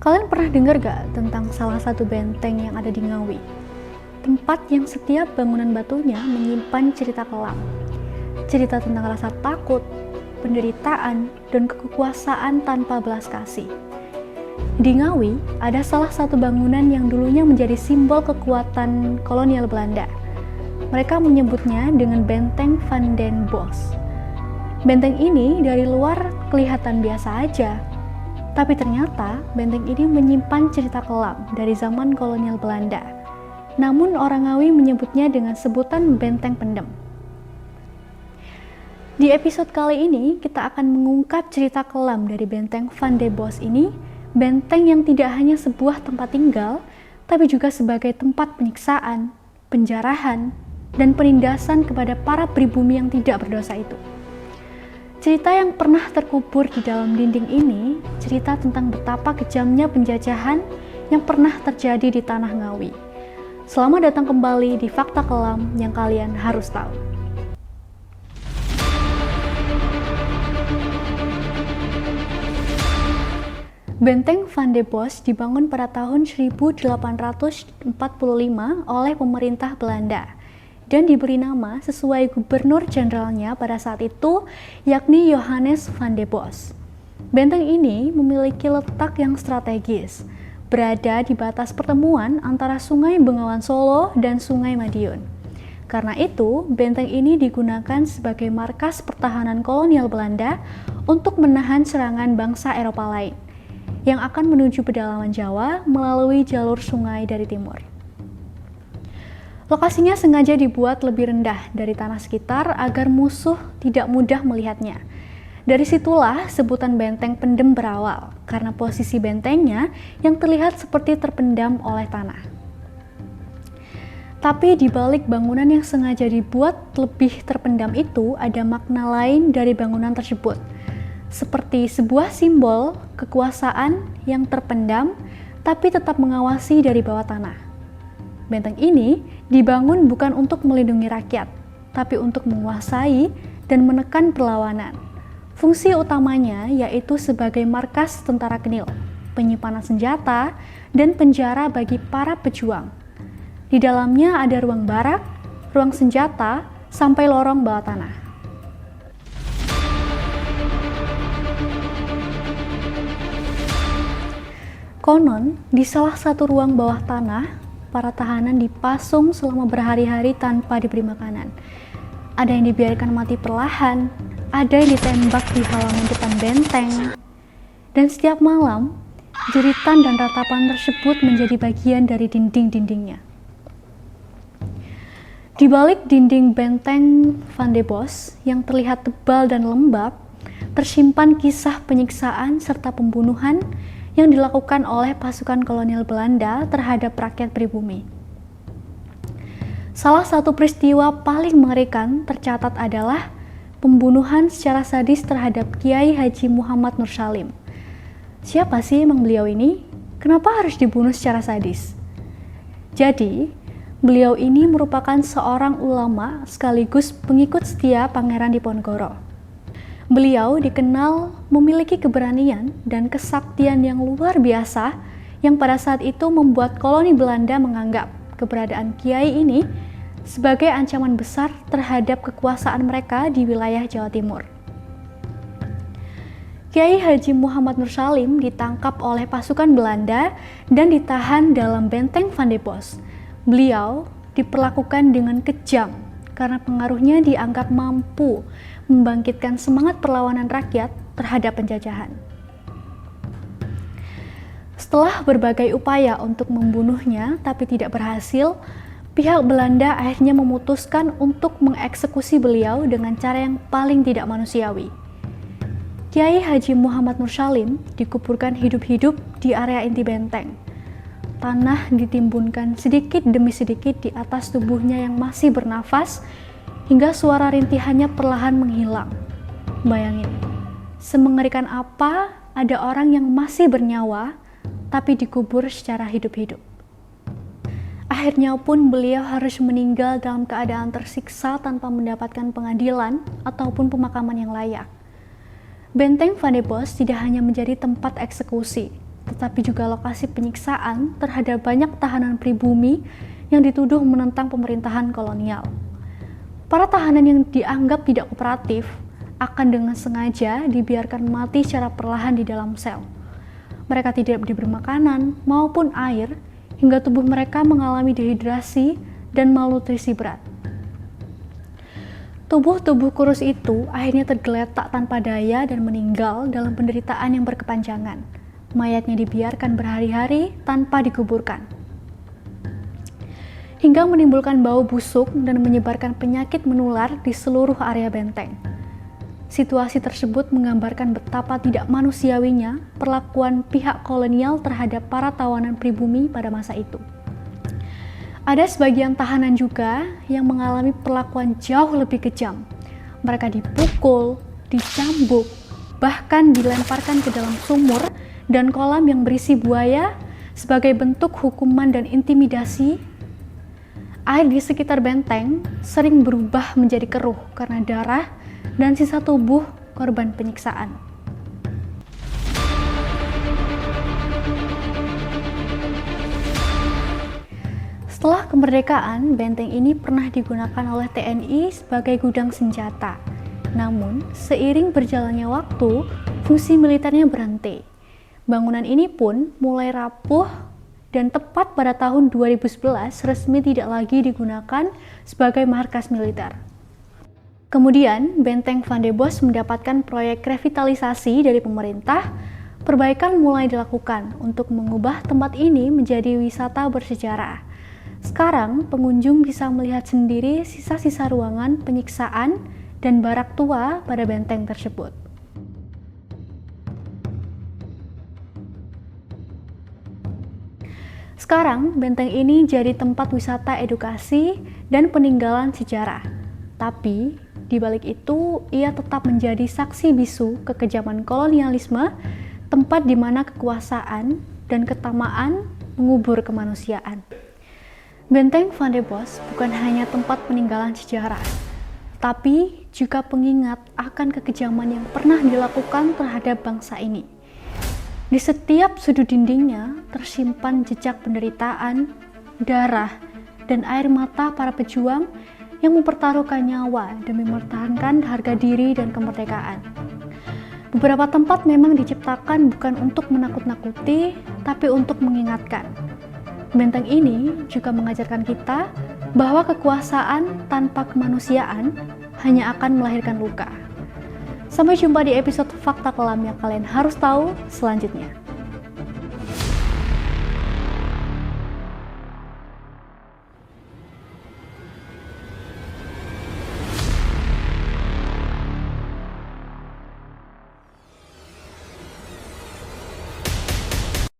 Kalian pernah dengar gak tentang salah satu benteng yang ada di Ngawi? Tempat yang setiap bangunan batunya menyimpan cerita kelam. Cerita tentang rasa takut, penderitaan, dan kekuasaan tanpa belas kasih. Di Ngawi, ada salah satu bangunan yang dulunya menjadi simbol kekuatan kolonial Belanda. Mereka menyebutnya dengan Benteng Van den Bosch. Benteng ini dari luar kelihatan biasa aja, tapi ternyata benteng ini menyimpan cerita kelam dari zaman kolonial Belanda. Namun orang Ngawi menyebutnya dengan sebutan Benteng Pendem. Di episode kali ini, kita akan mengungkap cerita kelam dari Benteng Van den Bosch ini, benteng yang tidak hanya sebuah tempat tinggal, tapi juga sebagai tempat penyiksaan, penjarahan, dan penindasan kepada para pribumi yang tidak berdosa itu. Cerita yang pernah terkubur di dalam dinding ini, cerita tentang betapa kejamnya penjajahan yang pernah terjadi di tanah Ngawi. Selamat datang kembali di Fakta Kelam yang kalian harus tahu. Benteng Van den Bosch dibangun pada tahun 1845 oleh pemerintah Belanda dan diberi nama sesuai gubernur jenderalnya pada saat itu, yakni Johannes van den Bosch. Benteng ini memiliki letak yang strategis, berada di batas pertemuan antara Sungai Bengawan Solo dan Sungai Madiun. Karena itu, benteng ini digunakan sebagai markas pertahanan kolonial Belanda untuk menahan serangan bangsa Eropa lain yang akan menuju pedalaman Jawa melalui jalur sungai dari timur. Lokasinya sengaja dibuat lebih rendah dari tanah sekitar agar musuh tidak mudah melihatnya. Dari situlah sebutan Benteng Pendem berawal, karena posisi bentengnya yang terlihat seperti terpendam oleh tanah. Tapi di balik bangunan yang sengaja dibuat lebih terpendam itu ada makna lain dari bangunan tersebut, seperti sebuah simbol kekuasaan yang terpendam tapi tetap mengawasi dari bawah tanah. Benteng ini dibangun bukan untuk melindungi rakyat, tapi untuk menguasai dan menekan perlawanan. Fungsi utamanya yaitu sebagai markas tentara Kenil, penyimpanan senjata, dan penjara bagi para pejuang. Di dalamnya ada ruang barak, ruang senjata, sampai lorong bawah tanah. Konon, di salah satu ruang bawah tanah, para tahanan dipasung selama berhari-hari tanpa diberi makanan. Ada yang dibiarkan mati perlahan, ada yang ditembak di halaman depan benteng. Dan setiap malam, jeritan dan ratapan tersebut menjadi bagian dari dinding-dindingnya. Di balik dinding benteng Van den Bosch yang terlihat tebal dan lembab, tersimpan kisah penyiksaan serta pembunuhan yang dilakukan oleh pasukan kolonial Belanda terhadap rakyat pribumi. Salah satu peristiwa paling mengerikan tercatat adalah pembunuhan secara sadis terhadap Kiai Haji Muhammad Nur Salim. Siapa sih emang beliau ini? Kenapa harus dibunuh secara sadis? Jadi, beliau ini merupakan seorang ulama sekaligus pengikut setia Pangeran Diponegoro. Beliau dikenal memiliki keberanian dan kesaktian yang luar biasa yang pada saat itu membuat koloni Belanda menganggap keberadaan Kiai ini sebagai ancaman besar terhadap kekuasaan mereka di wilayah Jawa Timur. Kiai Haji Muhammad Nur Salim ditangkap oleh pasukan Belanda dan ditahan dalam Benteng Van den Bosch. Beliau diperlakukan dengan kejam karena pengaruhnya dianggap mampu membangkitkan semangat perlawanan rakyat terhadap penjajahan. Setelah berbagai upaya untuk membunuhnya tapi tidak berhasil, pihak Belanda akhirnya memutuskan untuk mengeksekusi beliau dengan cara yang paling tidak manusiawi. Kiai Haji Muhammad Nur Salim dikuburkan hidup-hidup di area inti benteng. Tanah ditimbunkan sedikit demi sedikit di atas tubuhnya yang masih bernafas, hingga suara rintihannya perlahan menghilang. Bayangin, semengerikan apa ada orang yang masih bernyawa, tapi dikubur secara hidup-hidup. Akhirnya pun beliau harus meninggal dalam keadaan tersiksa tanpa mendapatkan pengadilan ataupun pemakaman yang layak. Benteng Van den Bosch tidak hanya menjadi tempat eksekusi, tetapi juga lokasi penyiksaan terhadap banyak tahanan pribumi yang dituduh menentang pemerintahan kolonial. Para tahanan yang dianggap tidak kooperatif akan dengan sengaja dibiarkan mati secara perlahan di dalam sel. Mereka tidak diberi makanan maupun air hingga tubuh mereka mengalami dehidrasi dan malnutrisi berat. Tubuh-tubuh kurus itu akhirnya tergeletak tanpa daya dan meninggal dalam penderitaan yang berkepanjangan. Mayatnya dibiarkan berhari-hari tanpa dikuburkan, hingga menimbulkan bau busuk dan menyebarkan penyakit menular di seluruh area benteng. Situasi tersebut menggambarkan betapa tidak manusiawinya perlakuan pihak kolonial terhadap para tawanan pribumi pada masa itu. Ada sebagian tahanan juga yang mengalami perlakuan jauh lebih kejam. Mereka dipukul, dicambuk, bahkan dilemparkan ke dalam sumur dan kolam yang berisi buaya sebagai bentuk hukuman dan intimidasi. Air di sekitar benteng sering berubah menjadi keruh karena darah dan sisa tubuh korban penyiksaan. Setelah kemerdekaan, benteng ini pernah digunakan oleh TNI sebagai gudang senjata. Namun, seiring berjalannya waktu, fungsi militernya berhenti. Bangunan ini pun mulai rapuh dan tepat pada tahun 2011 resmi tidak lagi digunakan sebagai markas militer. Kemudian, Benteng Van de Bos mendapatkan proyek revitalisasi dari pemerintah. Perbaikan mulai dilakukan untuk mengubah tempat ini menjadi wisata bersejarah. Sekarang, pengunjung bisa melihat sendiri sisa-sisa ruangan penyiksaan dan barak tua pada benteng tersebut. Sekarang, benteng ini jadi tempat wisata edukasi dan peninggalan sejarah. Tapi, di balik itu, ia tetap menjadi saksi bisu kekejaman kolonialisme, tempat di mana kekuasaan dan ketamaan mengubur kemanusiaan. Benteng Van de Bos bukan hanya tempat peninggalan sejarah, tapi juga pengingat akan kekejaman yang pernah dilakukan terhadap bangsa ini. Di setiap sudut dindingnya tersimpan jejak penderitaan, darah, dan air mata para pejuang yang mempertaruhkan nyawa demi mempertahankan harga diri dan kemerdekaan. Beberapa tempat memang diciptakan bukan untuk menakut-nakuti, tapi untuk mengingatkan. Benteng ini juga mengajarkan kita bahwa kekuasaan tanpa kemanusiaan hanya akan melahirkan luka. Sampai jumpa di episode Fakta Kelam yang kalian harus tahu selanjutnya.